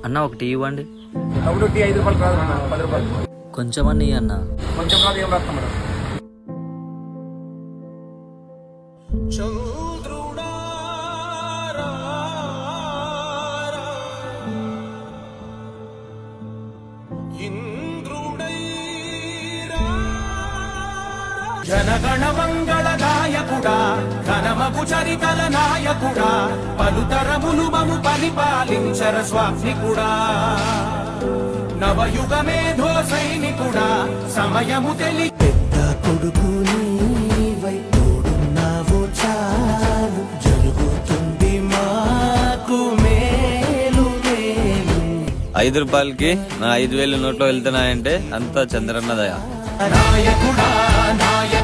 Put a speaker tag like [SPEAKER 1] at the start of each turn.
[SPEAKER 1] అన్న ఒకటి ఇవ్వండి.
[SPEAKER 2] తమ్ముడు టీ 5 రూపాయలు కాదు అన్న, 10 రూపాయలు.
[SPEAKER 1] కొంచెం అన్న అన్న.
[SPEAKER 2] కొంచెం కాదు, ఏం రాస్తాం మేడం.
[SPEAKER 3] జనగణ మంగళ నాయకుడా, ఘనమగు చరితల నాయకుడా, పలుతరములు మము పరిపాలించర స్వామికుడా, నవయుగ మేధో సైనికుడా, సమయము తెలి
[SPEAKER 4] పెద్ద కొడుకు నీవై తోడున్నావు చాలు, జరుగుతుంది మాకు మేలు మేలు.
[SPEAKER 1] 5 రూపాయలకి నా 5,000 నోట్లో వెళ్తున్నాయంటే అంతా చంద్రన్న దయ.
[SPEAKER 3] నాయకుడా నాయ